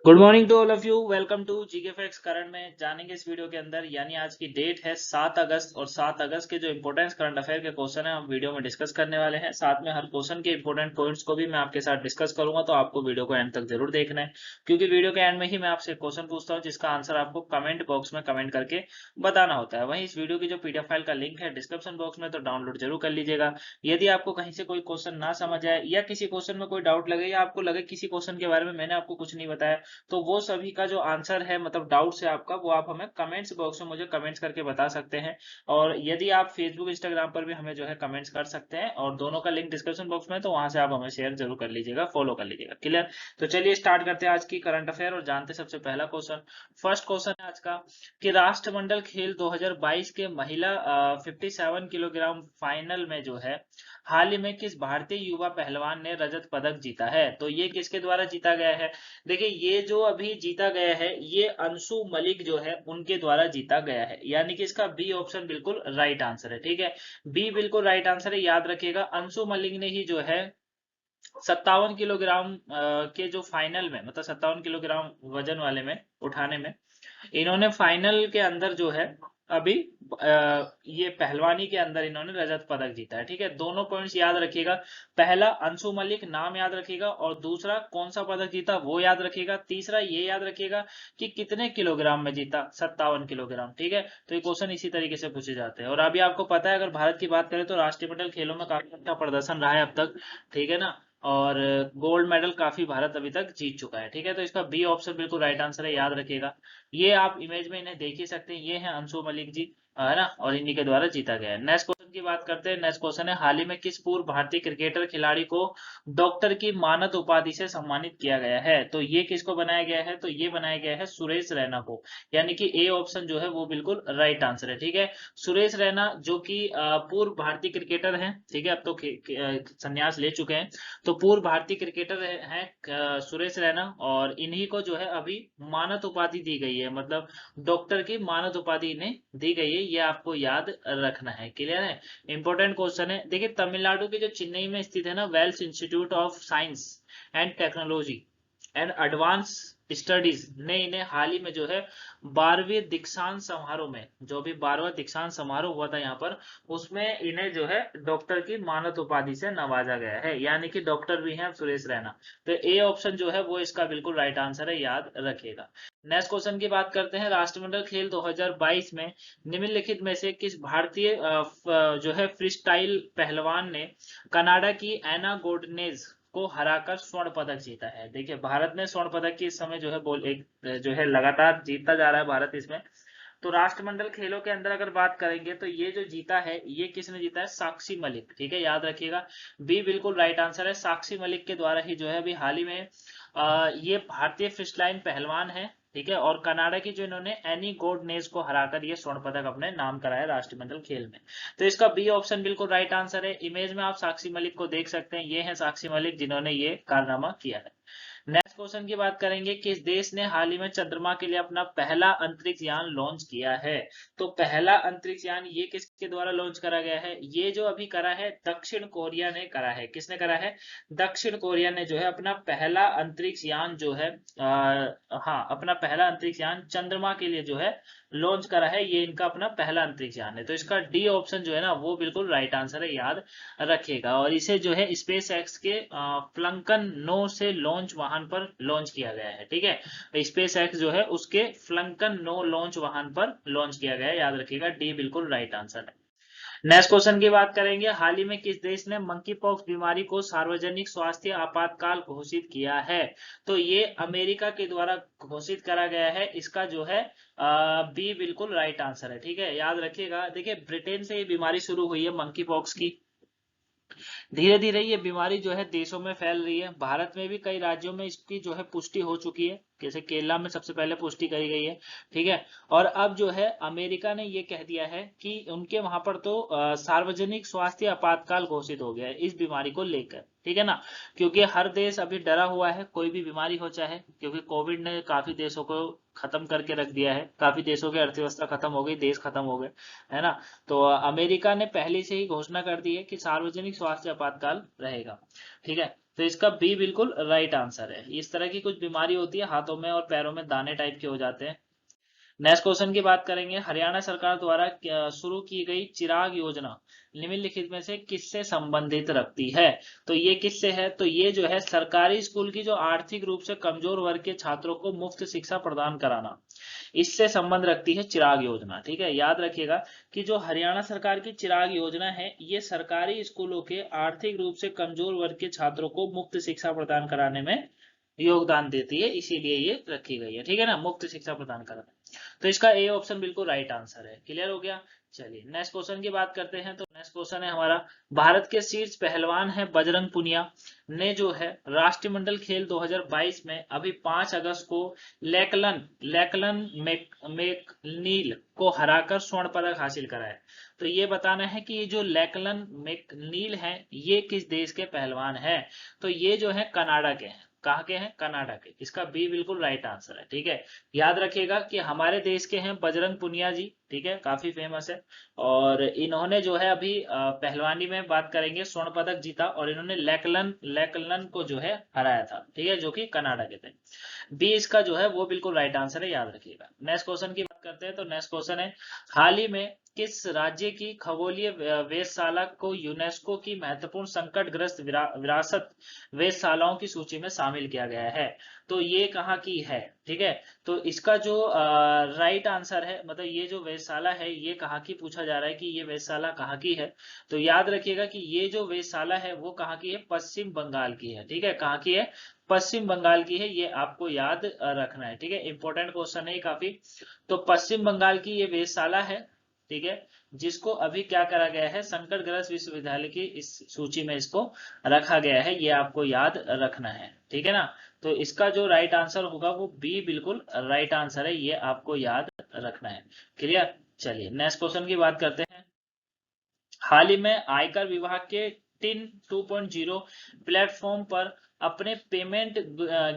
Good morning to all of you. Welcome to GK facts. Current में जानेंगे इस video के अंदर, यानी आज की डेट है 7 अगस्त और 7 अगस्त के जो इंपॉर्टेंट करंट अफेयर के क्वेश्चन है हम वीडियो में डिस्कस करने वाले हैं। साथ में हर क्वेश्चन के इंपॉर्टेंट पॉइंट्स को भी मैं आपके साथ डिस्कस करूंगा, तो आपको वीडियो को एंड तक जरूर देखना है, क्योंकि वीडियो के एंड में ही मैं आपसे क्वेश्चन पूछता हूँ जिसका आंसर आपको कमेंट बॉक्स में कमेंट करके बताना होता है। वहीं इस वीडियो की जो पीडीएफ फाइल का लिंक है डिस्क्रिप्शन बॉक्स में, तो डाउनलोड जरूर कर लीजिएगा। यदि आपको कहीं से कोई क्वेश्चन ना समझ आए या किसी क्वेश्चन में कोई डाउट लगे या आपको लगे किसी क्वेश्चन के बारे में मैंने आपको कुछ नहीं बताया, तो वो सभी का जो आंसर है, मतलब डाउट है आपका, वो आप हमें कमेंट्स बॉक्स में मुझे कमेंट्स करके बता सकते हैं। और यदि आप फेसबुक इंस्टाग्राम पर भी हमें जो है कमेंट्स कर सकते हैं, और दोनों का लिंक डिस्क्रिप्शन बॉक्स में है, तो वहां से आप हमें शेयर जरूर कर लीजिएगा, फॉलो कर लीजिएगा। क्लियर? तो चलिए स्टार्ट करते हैं आज की करंट अफेयर और जानते हैं सबसे पहला क्वेश्चन। फर्स्ट क्वेश्चन है आज का कि राष्ट्रमंडल खेल 2022 के महिला 57 किलोग्राम फाइनल में जो है हाल ही में किस भारतीय युवा पहलवान ने रजत पदक जीता है? तो ये किसके द्वारा जीता गया है? देखिए, ये जो अभी जीता गया है ये अंशु मलिक जो है उनके द्वारा जीता गया है, यानी कि इसका बी ऑप्शन बिल्कुल राइट आंसर है। ठीक है, बी बिल्कुल राइट आंसर है, याद रखिएगा। अंशु मलिक ने ही जो है 57 किलोग्राम के जो फाइनल में, मतलब 57 किलोग्राम वजन वाले में उठाने में, इन्होंने फाइनल के अंदर जो है अभी ये पहलवानी के अंदर इन्होंने रजत पदक जीता है। ठीक है, दोनों पॉइंट्स याद रखिएगा। पहला, अंशु मलिक नाम याद रखिएगा, और दूसरा कौन सा पदक जीता वो याद रखिएगा। तीसरा ये याद रखिएगा कि कितने किलोग्राम में जीता, 57 किलोग्राम। ठीक है, तो ये क्वेश्चन इसी तरीके से पूछे जाते हैं। और अभी आपको पता है, अगर भारत की बात करें तो राष्ट्रमंडल खेलों में काफी अच्छा प्रदर्शन रहा है अब तक। ठीक है ना? और गोल्ड मेडल काफी भारत अभी तक जीत चुका है। ठीक है, तो इसका बी ऑप्शन बिल्कुल राइट आंसर है, याद रखिएगा। ये आप इमेज में इन्हें देख ही सकते हैं, ये है अंशु मलिक जी, है ना, और इन्हीं के द्वारा जीता गया है। नेक्स्ट क्वेश्चन की बात करते हैं। नेक्स्ट क्वेश्चन है, हाल ही में किस पूर्व भारतीय क्रिकेटर खिलाड़ी को डॉक्टर की मानद उपाधि से सम्मानित किया गया है? तो ये किसको बनाया गया है? तो ये बनाया गया है सुरेश रैना को, यानी कि ए ऑप्शन जो है वो बिल्कुल राइट आंसर है। ठीक है, सुरेश रैना जो कि पूर्व भारतीय क्रिकेटर हैं, ठीक है, अब तो संन्यास ले चुके हैं, तो पूर्व भारतीय क्रिकेटर हैं सुरेश रैना, और इन्हीं को जो है अभी मानद उपाधि दी गई है, मतलब डॉक्टर की मानद उपाधि इन्हें दी गई है, ये आपको याद रखना है। क्लियर है? इंपॉर्टेंट क्वेश्चन है। देखिए, तमिलनाडु के जो चेन्नई में स्थित है ना, Vels institute of science and technology and advanced studies ने इन्हें हाल ही में जो है 12वें दीक्षांत समारोह में, जो भी 12वां दीक्षांत समारोह हुआ था यहाँ पर, उसमें इन्हें जो है डॉक्टर की मानद उपाधि से नवाजा गया है, यानी कि डॉक्टर भी हैं सुरेश रैना। तो ए ऑप्शन जो है वो इसका बिल्कुल राइट आंसर है, याद रखिएगा। नेक्स्ट क्वेश्चन की बात करते हैं। राष्ट्रमंडल खेल 2022 में निम्नलिखित में से किस भारतीय जो है फ्री स्टाइल पहलवान ने कनाडा की एना गोडनेज को हराकर स्वर्ण पदक जीता है? देखिए, भारत ने स्वर्ण पदक की इस समय जो है बोल एक जो है लगातार जीतता जा रहा है भारत इसमें। तो राष्ट्रमंडल खेलों के अंदर अगर बात करेंगे तो ये जो जीता है ये किसने जीता है? साक्षी मलिक। ठीक है, याद रखिएगा, बी बिल्कुल राइट आंसर है। साक्षी मलिक के द्वारा ही जो है अभी हाल ही में ये भारतीय फिशलाइन पहलवान है। ठीक है, और कनाडा की जो इन्होंने एनी गोडनेज को हराकर ये स्वर्ण पदक अपने नाम कराया राष्ट्रमंडल खेल में। तो इसका बी ऑप्शन बिल्कुल राइट आंसर है। इमेज में आप साक्षी मलिक को देख सकते हैं, ये है साक्षी मलिक जिन्होंने ये कारनामा किया है। नेक्स्ट क्वेश्चन की बात करेंगे, किस देश ने हाल ही में चंद्रमा के लिए अपना पहला अंतरिक्ष यान लॉन्च किया है? तो पहला अंतरिक्ष यान ये किसके द्वारा लॉन्च करा गया है? ये जो अभी करा है दक्षिण कोरिया ने करा है। किसने करा है? दक्षिण कोरिया ने जो है अपना पहला अंतरिक्ष यान जो है हाँ, अपना पहला अंतरिक्ष यान चंद्रमा के लिए जो है लॉन्च करा है। ये इनका अपना पहला अंतरिक्ष यान है, तो इसका डी ऑप्शन जो है ना वो बिल्कुल राइट आंसर है, याद रखिएगा। और इसे जो है स्पेस एक्स के फ्लंकन 9 से लॉन्च वाहन पर लॉन्च किया गया है। ठीक है, स्पेस एक्स जो है उसके फ्लंकन 9 लॉन्च वाहन पर लॉन्च किया गया है, याद रखिएगा, डी बिल्कुल राइट आंसर है। नेक्स्ट क्वेश्चन की बात करेंगे। हाल ही में किस देश ने मंकी पॉक्स बीमारी को सार्वजनिक स्वास्थ्य आपातकाल घोषित किया है? तो ये अमेरिका के द्वारा घोषित करा गया है। इसका जो है बी बिल्कुल राइट आंसर है। ठीक है, याद रखिएगा। देखिए, ब्रिटेन से ये बीमारी शुरू हुई है मंकी पॉक्स की, धीरे धीरे ये बीमारी जो है देशों में फैल रही है। भारत में भी कई राज्यों में इसकी जो है पुष्टि हो चुकी है, जैसे केरला में सबसे पहले पुष्टि करी गई है। ठीक है, और अब जो है अमेरिका ने ये कह दिया है कि उनके वहां पर तो सार्वजनिक स्वास्थ्य आपातकाल घोषित हो गया है इस बीमारी को लेकर। ठीक है ना, क्योंकि हर देश अभी डरा हुआ है, कोई भी बीमारी हो चाहे, क्योंकि कोविड ने काफी देशों को खत्म करके रख दिया है, काफी देशों की अर्थव्यवस्था खत्म हो गई, देश खत्म हो गए, है ना। तो अमेरिका ने पहले से ही घोषणा कर दी है कि सार्वजनिक स्वास्थ्य आपातकाल रहेगा। ठीक है, तो इसका बी बिल्कुल राइट आंसर है। इस तरह की कुछ बीमारी होती है, हाथों में और पैरों में दाने टाइप के हो जाते हैं। नेक्स्ट क्वेश्चन की बात करेंगे, हरियाणा सरकार द्वारा शुरू की गई चिराग योजना निम्नलिखित में से किससे संबंधित रखती है? तो ये किससे है? तो ये जो है सरकारी स्कूल की जो आर्थिक रूप से कमजोर वर्ग के छात्रों को मुफ्त शिक्षा प्रदान कराना, इससे संबंध रखती है चिराग योजना। ठीक है, याद रखिएगा कि जो हरियाणा सरकार की चिराग योजना है, ये सरकारी स्कूलों के आर्थिक रूप से कमजोर वर्ग के छात्रों को मुफ्त शिक्षा प्रदान कराने में योगदान देती है, इसीलिए ये रखी गई है। ठीक है ना, मुफ्त शिक्षा प्रदान कराना। तो इसका ए ऑप्शन बिल्कुल राइट आंसर है। क्लियर हो गया? चलिए नेक्स्ट क्वेश्चन की बात करते हैं। तो नेक्स्ट क्वेश्चन है हमारा, भारत के शीर्ष पहलवान है बजरंग पुनिया ने जो है राष्ट्रमंडल खेल 2022 में अभी 5 अगस्त को लेकलन मैकनील को हराकर स्वर्ण पदक हासिल करा है। तो ये बताना है कि ये जो लेकलन मैकनील है ये किस देश के पहलवान है? तो ये जो है कनाडा के हैं। कहाँ के हैं? कनाडा के। इसका बी बिल्कुल राइट आंसर है। ठीक है, याद रखिएगा कि हमारे देश के हैं बजरंग पुनिया जी। ठीक है, काफी फेमस है और इन्होंने जो है अभी पहलवानी में बात करेंगे स्वर्ण पदक जीता और इन्होंने लेकलन को जो है हराया था। ठीक है, जो कि कनाडा के थे। बी इसका जो है वो बिल्कुल राइट आंसर है, याद रखिएगा। नेक्स्ट क्वेश्चन की बात करते हैं। तो नेक्स्ट क्वेश्चन है, हाल ही में किस राज्य की खगोलीय वेधशाला को यूनेस्को की महत्वपूर्ण संकटग्रस्त विरासत वेधशालाओं की सूची में शामिल किया गया है? तो ये कहाँ की है? ठीक है, तो इसका जो राइट आंसर है, मतलब ये जो वेधशाला है ये कहाँ की पूछा जा रहा है कि ये वेधशाला कहाँ की है? तो याद रखिएगा कि ये जो वेधशाला है वो कहाँ की है? पश्चिम बंगाल की है। ठीक है, कहाँ की है? पश्चिम बंगाल की है, ये आपको याद रखना है। ठीक है, इंपॉर्टेंट क्वेश्चन है काफी। तो पश्चिम बंगाल की ये वेधशाला है, ठीक है, जिसको अभी क्या करा गया है? संकटग्रस्त विश्वविद्यालय की इस सूची में इसको रखा गया है, ये आपको याद रखना है। ठीक है ना, तो इसका जो राइट आंसर होगा वो बी बिल्कुल राइट आंसर है, ये आपको याद रखना है। क्लियर? चलिए नेक्स्ट क्वेश्चन की बात करते हैं। हाल ही में आयकर विभाग के टिन 2.0 प्लेटफॉर्म पर अपने पेमेंट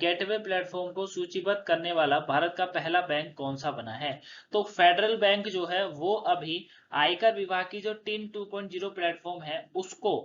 गेटवे प्लेटफॉर्म को सूचीबद्ध करने वाला भारत का पहला बैंक कौन सा बना है? तो फेडरल बैंक जो है वो अभी आयकर विभाग की जो टिन 2.0 प्लेटफॉर्म है उसको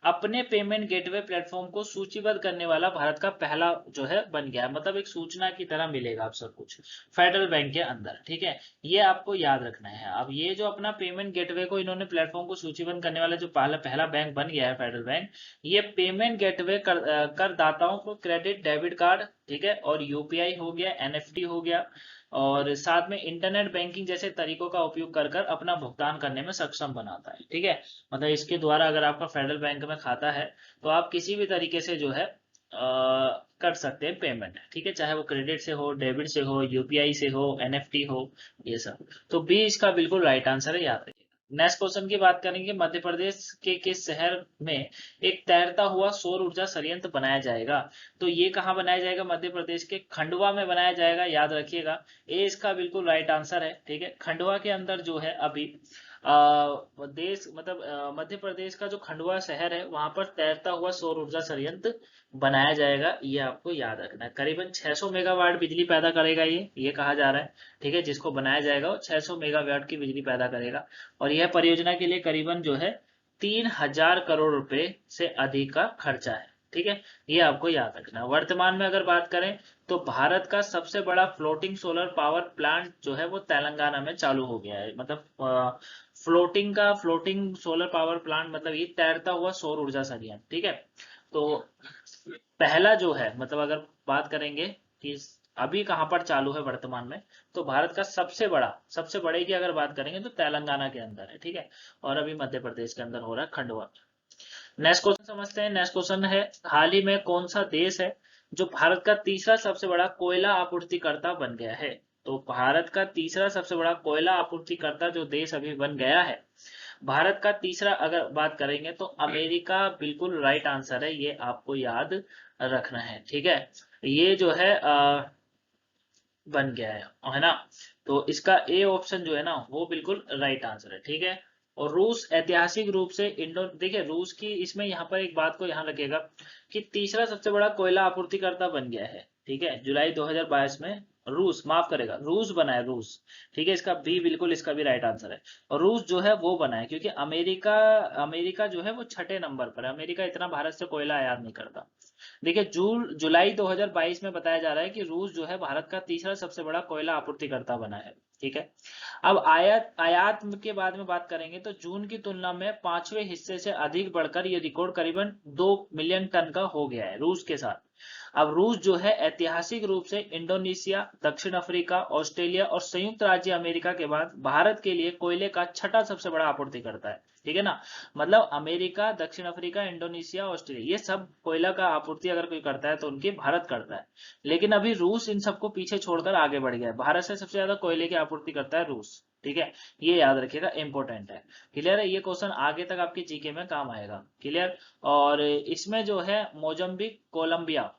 अपने पेमेंट गेटवे प्लेटफॉर्म को सूचीबद्ध करने वाला भारत का पहला जो है बन गया है। मतलब एक सूचना की तरह मिलेगा आप सब कुछ फेडरल बैंक के अंदर। ठीक है, ये आपको याद रखना है। अब ये जो अपना पेमेंट गेटवे को इन्होंने प्लेटफॉर्म को सूचीबद्ध करने वाला जो पहला बैंक बन गया है फेडरल बैंक, ये पेमेंट गेटवे करदाताओं को क्रेडिट डेबिट कार्ड, ठीक है, और यूपीआई हो गया, एनएफटी हो गया और साथ में इंटरनेट बैंकिंग जैसे तरीकों का उपयोग कर कर अपना भुगतान करने में सक्षम बनाता है। ठीक है, मतलब इसके द्वारा अगर आपका फेडरल बैंक में खाता है तो आप किसी भी तरीके से जो है कर सकते हैं पेमेंट। ठीक है, चाहे वो क्रेडिट से हो, डेबिट से हो, यूपीआई से हो, एनएफटी हो, ये सब। तो बी इसका बिल्कुल राइट आंसर है, याद रखिए। नेक्स्ट क्वेश्चन की बात करेंगे, मध्य प्रदेश के किस शहर में एक तैरता हुआ सौर ऊर्जा संयंत्र बनाया जाएगा? तो ये कहाँ बनाया जाएगा? मध्य प्रदेश के खंडवा में बनाया जाएगा, याद रखिएगा। ए इसका बिल्कुल राइट आंसर है। ठीक है, खंडवा के अंदर जो है अभी देश मतलब मध्य प्रदेश का जो खंडवा शहर है वहां पर तैरता हुआ सौर ऊर्जा संयंत्र बनाया जाएगा, ये आपको याद रखना है। करीबन 600 मेगावाट बिजली पैदा करेगा ये कहा जा रहा है। ठीक है, जिसको बनाया जाएगा वो 600 मेगावाट की बिजली पैदा करेगा और यह परियोजना के लिए करीबन जो है 3000 करोड़ रुपए से अधिक का खर्चा है। ठीक है, ये आपको याद रखना है। वर्तमान में अगर बात करें तो भारत का सबसे बड़ा फ्लोटिंग सोलर पावर प्लांट जो है वो तेलंगाना में चालू हो गया है। मतलब फ्लोटिंग सोलर पावर प्लांट मतलब ये तैरता हुआ सौर ऊर्जा संयंत्र। ठीक है, तो पहला जो है मतलब अगर बात करेंगे कि अभी कहां पर चालू है वर्तमान में, तो भारत का सबसे बड़े की अगर बात करेंगे तो तेलंगाना के अंदर है। ठीक है, और अभी मध्य प्रदेश के अंदर हो रहा है, खंडवा। नेक्स्ट क्वेश्चन समझते हैं। नेक्स्ट क्वेश्चन है, हाल ही में कौन सा देश है जो भारत का तीसरा सबसे बड़ा कोयला आपूर्तिकर्ता बन गया है? तो भारत का तीसरा सबसे बड़ा कोयला आपूर्तिकर्ता जो देश अभी बन गया है, भारत का तीसरा अगर बात करेंगे तो अमेरिका बिल्कुल राइट आंसर है, ये आपको याद रखना है। ठीक है, ये जो है बन गया है ना, तो इसका ए ऑप्शन जो है ना वो बिल्कुल राइट आंसर है। ठीक है, और रूस ऐतिहासिक रूप से देखिए रूस की इसमें यहाँ पर एक बात को यहाँ रखिएगा कि तीसरा सबसे बड़ा कोयला आपूर्तिकर्ता बन गया है। ठीक है, जुलाई 2022 में रूस, माफ करेगा, रूस बना है, रूस। ठीक है, इसका बी बिल्कुल, इसका भी राइट आंसर है। और रूस जो है वो बना है क्योंकि अमेरिका, अमेरिका जो है वो छठे नंबर पर है। अमेरिका इतना भारत से कोयला आयात नहीं करता। देखिए, जुलाई 2022 में बताया जा रहा है कि रूस जो है भारत का तीसरा सबसे बड़ा कोयला आपूर्तिकर्ता बना है। ठीक है। अब आयात आयात के बाद में बात करेंगे तो जून की तुलना में पांचवें हिस्से से अधिक बढ़कर ये रिकॉर्ड करीबन 2 मिलियन टन का हो गया है रूस के साथ। अब रूस जो है ऐतिहासिक रूप से इंडोनेशिया, दक्षिण अफ्रीका, ऑस्ट्रेलिया और संयुक्त राज्य अमेरिका के बाद भारत के लिए कोयले का छठा सबसे बड़ा आपूर्तिकर्ता है। ठीक है ना। मतलब अमेरिका, दक्षिण अफ्रीका, इंडोनेशिया, ऑस्ट्रेलिया, ये सब कोयला का आपूर्ति अगर कोई करता है तो उनकी भारत करता है। लेकिन अभी रूस इन सबको पीछे छोड़कर आगे बढ़ गया है। भारत से सबसे ज्यादा कोयले की आपूर्ति करता है रूस। ठीक है, ये याद रखिएगा, इंपॉर्टेंट है। क्लियर है, ये क्वेश्चन आगे तक आपके जीके में काम आएगा। क्लियर। और इसमें जो है मोजम्बिक, कोलंबिया,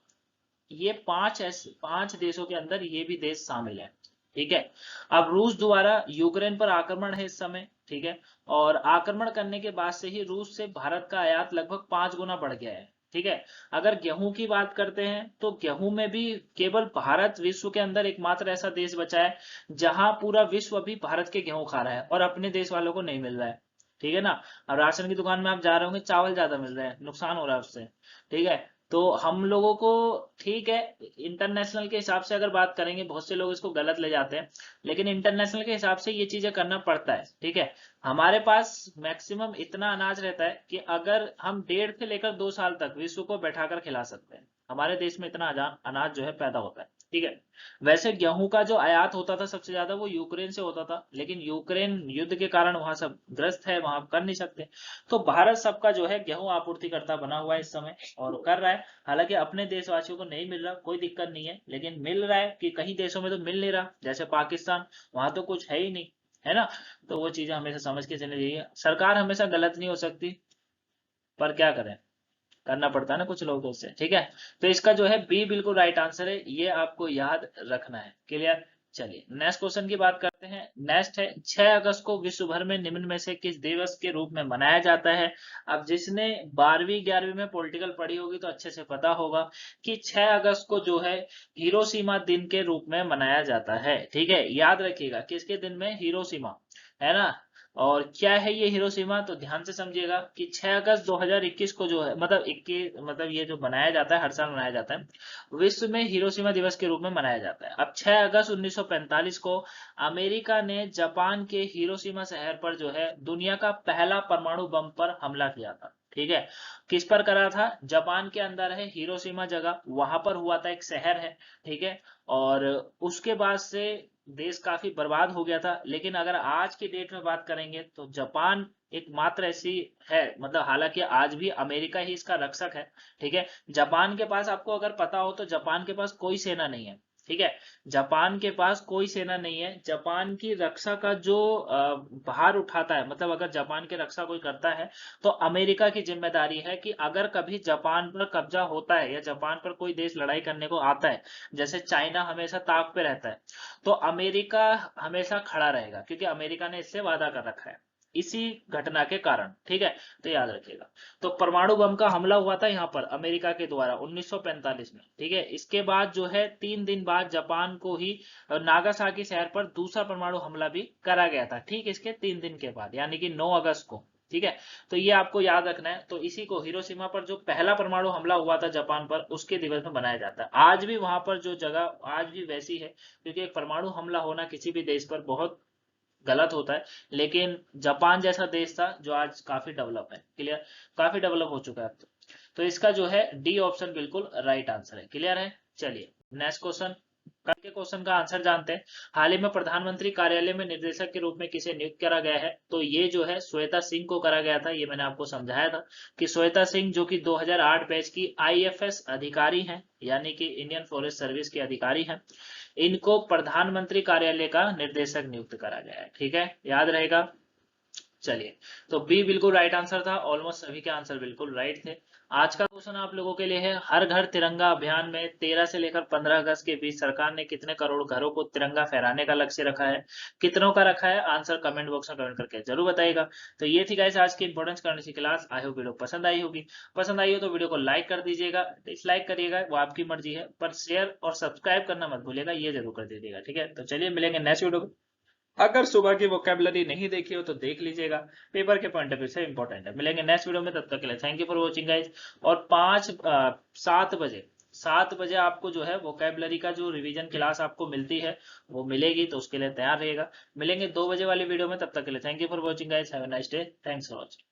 ये पांच देशों के अंदर ये भी देश शामिल है। ठीक है। अब रूस द्वारा यूक्रेन पर आक्रमण है इस समय। ठीक है। और आक्रमण करने के बाद से ही रूस से भारत का आयात लगभग 5 गुना बढ़ गया है। ठीक है। अगर गेहूं की बात करते हैं तो गेहूं में भी केवल भारत विश्व के अंदर एकमात्र ऐसा देश बचा है जहां पूरा विश्व अभी भारत के गेहूं खा रहा है और अपने देश वालों को नहीं मिल रहा है। ठीक है ना। अब राशन की दुकान में आप जा रहे होंगे, चावल ज्यादा मिल रहा है, नुकसान हो रहा है उससे। ठीक है। तो हम लोगों को, ठीक है, इंटरनेशनल के हिसाब से अगर बात करेंगे, बहुत से लोग इसको गलत ले जाते हैं, लेकिन इंटरनेशनल के हिसाब से ये चीजें करना पड़ता है। ठीक है। हमारे पास मैक्सिमम इतना अनाज रहता है कि अगर हम 1.5 से लेकर 2 साल तक विश्व को बैठाकर खिला सकते हैं। हमारे देश में इतना अनाज जो है पैदा होता है। ठीक है। वैसे गेहूं का जो आयात होता था सबसे ज्यादा, वो यूक्रेन से होता था, लेकिन यूक्रेन युद्ध के कारण वहां सब ग्रस्त है, वहां कर नहीं सकते। तो भारत सबका जो है गेहूं आपूर्तिकर्ता बना हुआ है इस समय और कर रहा है। हालांकि अपने देशवासियों को नहीं मिल रहा, कोई दिक्कत नहीं है, लेकिन मिल रहा है कि कई देशों में तो मिल नहीं रहा, जैसे पाकिस्तान, वहां तो कुछ है ही नहीं, है ना। तो वो चीजें हमेशा समझ के चलनी चाहिए। सरकार हमेशा गलत नहीं हो सकती, पर क्या करें, करना पड़ता है ना कुछ लोगों से। ठीक है। तो इसका जो है बी बिल्कुल राइट आंसर है, ये आपको याद रखना है। क्लियर। चलिए नेक्स्ट क्वेश्चन की बात करते हैं। नेक्स्ट है, 6 अगस्त को विश्व भर में निम्न में से किस दिवस के रूप में मनाया जाता है। अब जिसने 12वीं 11वीं में पॉलिटिकल पढ़ी होगी तो अच्छे से पता होगा कि 6 अगस्त को जो है हिरोशिमा दिन के रूप में मनाया जाता है। ठीक है, याद रखिएगा किसके दिन में, हिरोशिमा, है ना। और क्या है ये हिरोशिमा, तो ध्यान से समझिएगा कि 6 अगस्त 2021 को जो है, मतलब 21, मतलब ये जो मनाया जाता है, हर साल मनाया जाता है, विश्व में हिरोशिमा दिवस के रूप में मनाया जाता है। अब 6 अगस्त 1945 को अमेरिका ने जापान के हिरोशिमा शहर पर जो है दुनिया का पहला परमाणु बम पर हमला किया था। ठीक है। किस पर करा था, जापान के अंदर है हिरोशिमा जगह, वहां पर हुआ था, एक शहर है। ठीक है। और उसके बाद से देश काफी बर्बाद हो गया था। लेकिन अगर आज की डेट में बात करेंगे तो जापान एकमात्र ऐसी है, मतलब हालांकि आज भी अमेरिका ही इसका रक्षक है। ठीक है। जापान के पास, आपको अगर पता हो तो जापान के पास कोई सेना नहीं है। ठीक है। जापान के पास कोई सेना नहीं है। जापान की रक्षा का जो भार उठाता है, मतलब अगर जापान की रक्षा कोई करता है तो अमेरिका की जिम्मेदारी है कि अगर कभी जापान पर कब्जा होता है या जापान पर कोई देश लड़ाई करने को आता है, जैसे चाइना हमेशा ताक पे रहता है, तो अमेरिका हमेशा खड़ा रहेगा, क्योंकि अमेरिका ने इससे वादा कर रखा है इसी घटना के कारण। ठीक है। तो याद रखिएगा। तो परमाणु बम का हमला हुआ था यहाँ पर अमेरिका के द्वारा 1945 में। ठीक है। इसके बाद जो है 3 दिन बाद जापान को ही नागासाकी शहर पर दूसरा परमाणु हमला भी करा गया था, ठीक इसके 3 दिन के बाद, यानी कि 9 अगस्त को। ठीक है। तो ये आपको याद रखना है। तो इसी को, हिरोशिमा पर जो पहला परमाणु हमला हुआ था जापान पर, उसके दिवस में मनाया जाता है। आज भी वहां पर जो जगह आज भी वैसी है, क्योंकि एक परमाणु हमला होना किसी भी देश पर बहुत गलत होता है। लेकिन जापान जैसा देश था जो आज काफी डेवलप है। क्लियर, काफी डेवलप हो चुका है अब तो इसका जो है डी ऑप्शन बिल्कुल राइट आंसर है। क्लियर है। चलिए नेक्स्ट क्वेश्चन, कल के क्वेश्चन का आंसर जानते हैं। हाल ही में प्रधानमंत्री कार्यालय में निदेशक के रूप में किसे नियुक्त करा गया है, तो ये जो है श्वेता सिंह को करा गया था। ये मैंने आपको समझाया था कि श्वेता सिंह जो कि 2008 बैच की आईएफएस अधिकारी हैं, यानी कि इंडियन फॉरेस्ट सर्विस के अधिकारी हैं, इनको प्रधानमंत्री कार्यालय का निर्देशक नियुक्त करा गया है। ठीक है, याद रहेगा। चलिए, तो बी बिल्कुल राइट आंसर था, ऑलमोस्ट सभी के आंसर बिल्कुल राइट थे। आज का क्वेश्चन आप लोगों के लिए है, हर घर तिरंगा अभियान में 13 से लेकर 15 अगस्त के बीच सरकार ने कितने करोड़ घरों को तिरंगा फहराने का लक्ष्य रखा है? कितनों का रखा है? आंसर कमेंट बॉक्स में कमेंट करके जरूर बताइएगा। तो ये थी गाइस आज की इंपॉर्टेंस करने की क्लास। आई होप वीडियो पसंद आई होगी। पसंद आई हो तो वीडियो को लाइक कर दीजिएगा, डिसलाइक करिएगा वो आपकी मर्जी है, पर शेयर और सब्सक्राइब करना मत भूलिएगा, ये जरूर कर दीजिएगा। ठीक है, तो चलिए मिलेंगे नेक्स्ट वीडियो। अगर सुबह की वोकेबलरी नहीं देखी हो तो देख लीजिएगा, पेपर के पॉइंट ऑफ व्यू से इंपॉर्टेंट है। मिलेंगे नेक्स्ट वीडियो में, तब तक के लिए thank you for watching guys. और 7 बजे आपको जो है वोकेबलरी का जो रिवीजन क्लास आपको मिलती है वो मिलेगी, तो उसके लिए तैयार रहिएगा। मिलेंगे 2 बजे वाली वीडियो में, तब तक के लिए thank you for watching guys. Have a nice day, thanks for watching.